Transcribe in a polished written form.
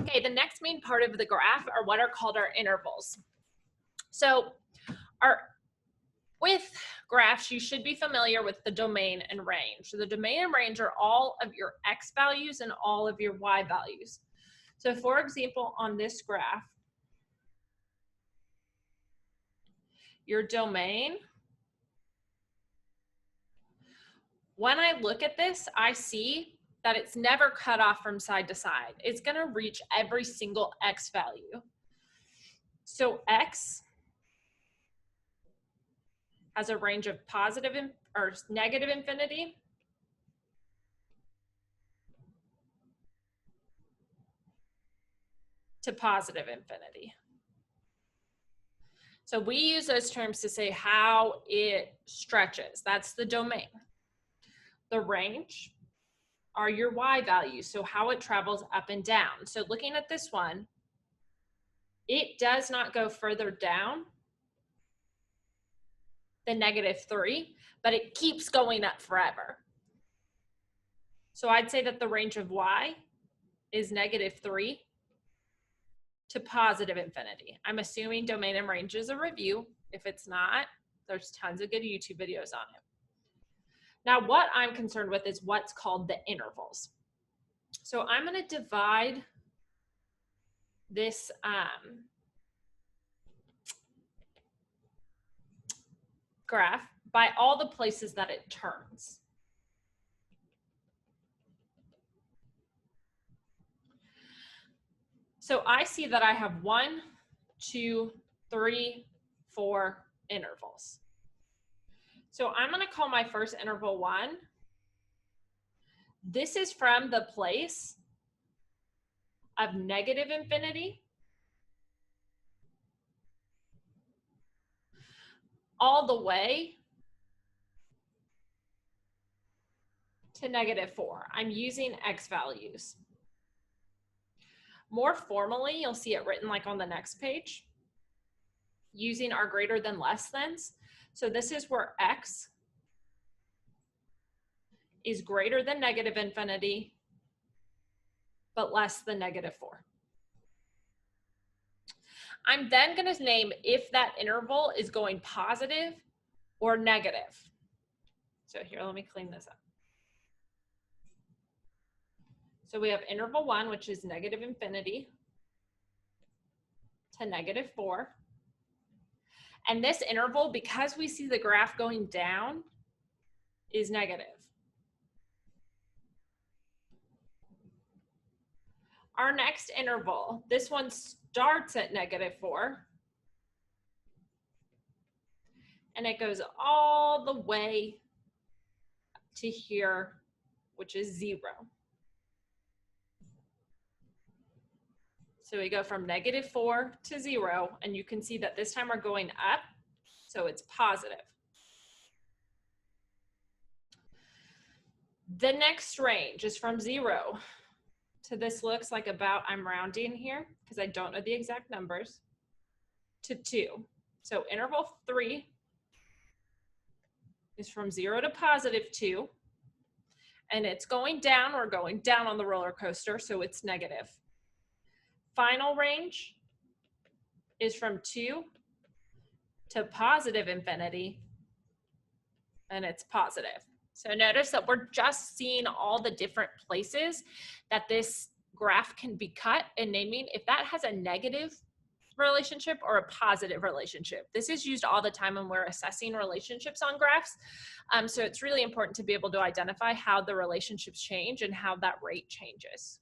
Okay, the next main part of the graph are what are called our intervals. So with graphs, you should be familiar with the domain and range. So the domain and range are all of your x values and all of your y values. So for example, on this graph, your domain, when I look at this, I see that it's never cut off from side to side. It's going to reach every single x value. So x has a range of positive or negative infinity to positive infinity. So we use those terms to say how it stretches. That's the domain. The range are your y values, so how it travels up and down. So looking at this one, it does not go further down than -3, but it keeps going up forever. So I'd say that the range of y is -3 to positive infinity. I'm assuming domain and range is a review. If it's not, there's tons of good YouTube videos on it. Now, what I'm concerned with is what's called the intervals. So I'm going to divide this graph by all the places that it turns. So I see that I have 1, 2, 3, 4 intervals. So I'm going to call my first interval 1. This is from the place of negative infinity all the way to -4. I'm using x values. More formally, you'll see it written like on the next page, using our greater than less thans. So this is where x is greater than negative infinity, but less than -4. I'm then going to name if that interval is going positive or negative. So here, let me clean this up. So we have interval 1, which is negative infinity to -4. And this interval, because we see the graph going down, is negative. Our next interval, this one starts at -4, and it goes all the way to here, which is 0. So we go from -4 to 0, and you can see that this time we're going up, so it's positive. The next range is from 0 to, this looks like about, I'm rounding here because I don't know the exact numbers, to 2. So interval 3 is from 0 to +2, and it's going down. We're going down on the roller coaster, so it's negative. Final range is from 2 to positive infinity, and it's positive. So notice that we're just seeing all the different places that this graph can be cut and naming if that has a negative relationship or a positive relationship. This is used all the time when we're assessing relationships on graphs. So it's really important to be able to identify how the relationships change and how that rate changes.